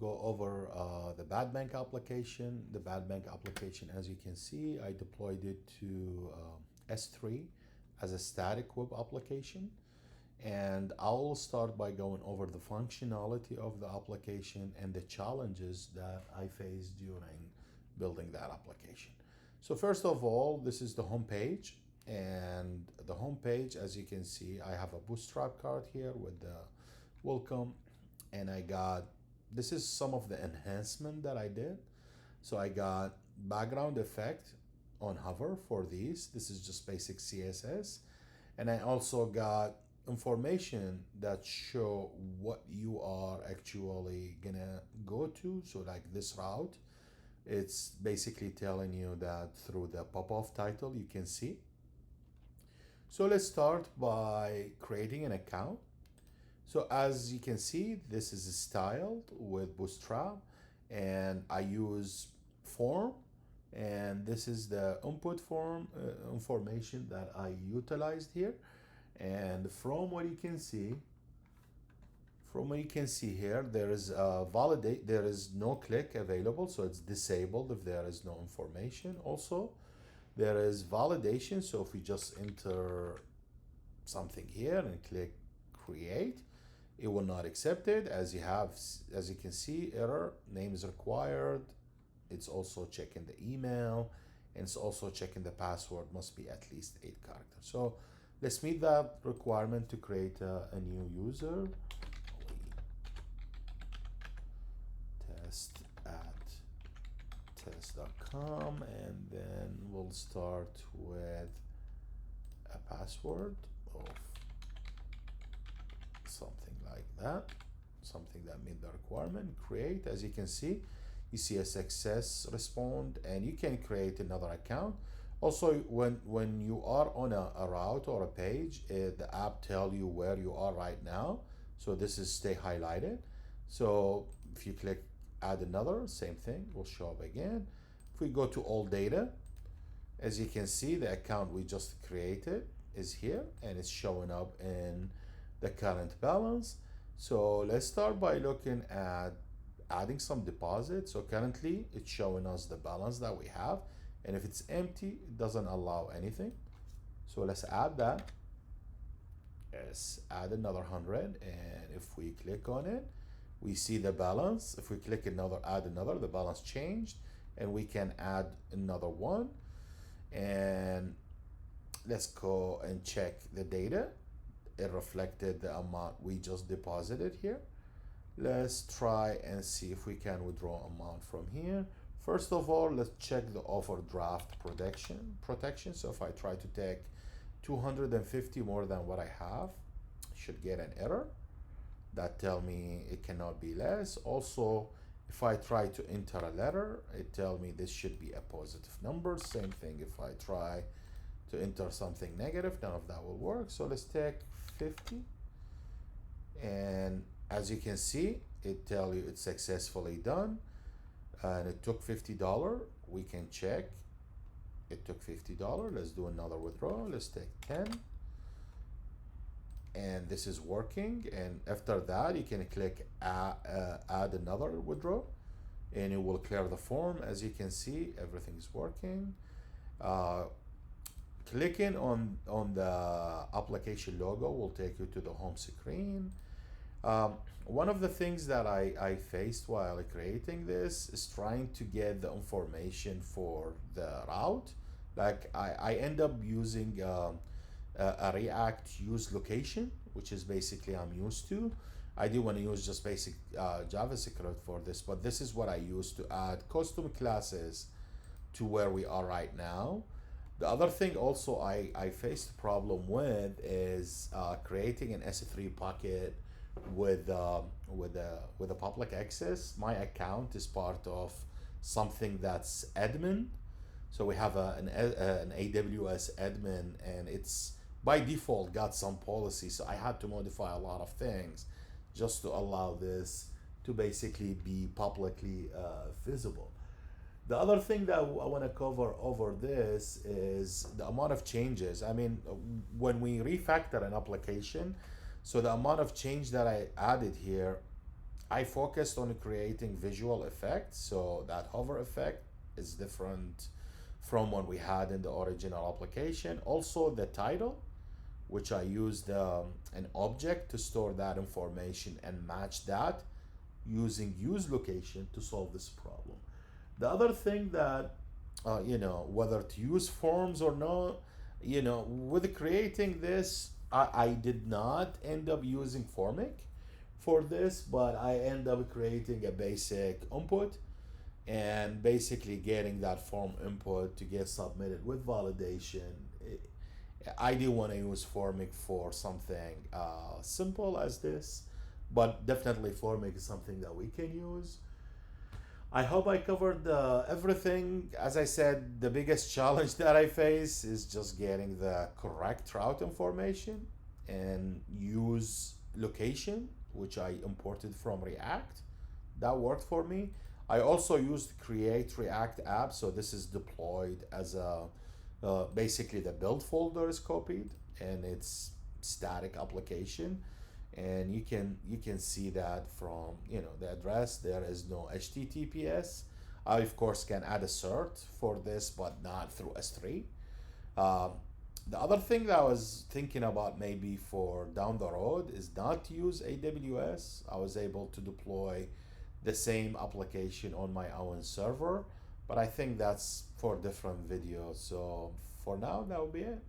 Go over the bad bank application. The bad bank application, as you can see, I deployed it to S3 as a static web application. And I'll start by going over the functionality of the application and the challenges that I faced during building that application. So first of all, this is the home page. And the home page, as you can see, I have a bootstrap card here with the welcome. And I got, this is some of the enhancement that I did. So I got background effect on hover for these. This is just basic CSS. And I also got information that show what you are actually gonna go to. So like this route, it's basically telling you that through the pop-off title you can see. So let's start by creating an account. So as you can see, this is styled with Bootstrap, and I use form, and this is the input form information that I utilized here. And from what you can see, here, there is a validate, there is no click available, so it's disabled if there is no information. Also, there is validation, so if we just enter something here and click create, it will not accept it. As you can see, error, name is required. It's also checking the email, and it's also checking the password must be at least 8 characters. So let's meet that requirement to create a new user. Test at test.com, and then we'll start with a password of something like that, something that meet the requirement. Create. As you can see, you see a success respond, and you can create another account. Also, when you are on a route or a page, the app tell you where you are right now. So this is stay highlighted. So if you click add another, same thing will show up again. If we go to all data, as you can see, the account we just created is here, and it's showing up in the current balance. So let's start by looking at adding some deposits. So currently it's showing us the balance that we have, and if it's empty, it doesn't allow anything. So let's add that. Let's add another 100, and if we click on it, we see the balance. If we click another, add another, the balance changed, and we can add another one. And let's go and check the data. It reflected the amount we just deposited here. Let's try and see if we can withdraw amount from here. First of all, let's check the overdraft protection. So if I try to take 250 more than what I have, I should get an error that tell me it cannot be less. Also, if I try to enter a letter, it tell me this should be a positive number. Same thing if I try to enter something negative, none of that will work. So let's take 50, and as you can see, it tell you it's successfully done, and it took $50. We can check it took $50. Let's do another withdrawal. Let's take 10, and this is working. And after that, you can click add another withdrawal, and it will clear the form. As you can see, everything's working. Clicking on the application logo will take you to the home screen. One of the things that I faced while creating this is trying to get the information for the route. Like I end up using a React use location, which is basically I'm used to. I do want to use just basic JavaScript for this, but this is what I use to add custom classes to where we are right now. The other thing also I faced a problem with is creating an S3 bucket with a public access. My account is part of something that's admin. So we have an AWS admin, and it's by default got some policy. So I had to modify a lot of things just to allow this to basically be publicly visible. The other thing that I want to cover over this is the amount of changes. I mean, when we refactor an application, so the amount of change that I added here, I focused on creating visual effects, so that hover effect is different from what we had in the original application. Also the title, which I used an object to store that information and match that using use location to solve this problem. The other thing that, whether to use forms or not, with creating this, I did not end up using Formic for this, but I end up creating a basic input and basically getting that form input to get submitted with validation. I do want to use Formic for something simple as this, but definitely Formic is something that we can use. I hope I covered everything. As I said, the biggest challenge that I face is just getting the correct route information and use location, which I imported from React. That worked for me. I also used create React app, so this is deployed as a basically the build folder is copied and it's static application, and you can see that from the address. There is no HTTPS. I of course can add a cert for this, but not through S3. Um, the other thing that I was thinking about maybe for down the road is not to use AWS. I was able to deploy the same application on my own server, but I think that's for different videos. So for now, that will be it.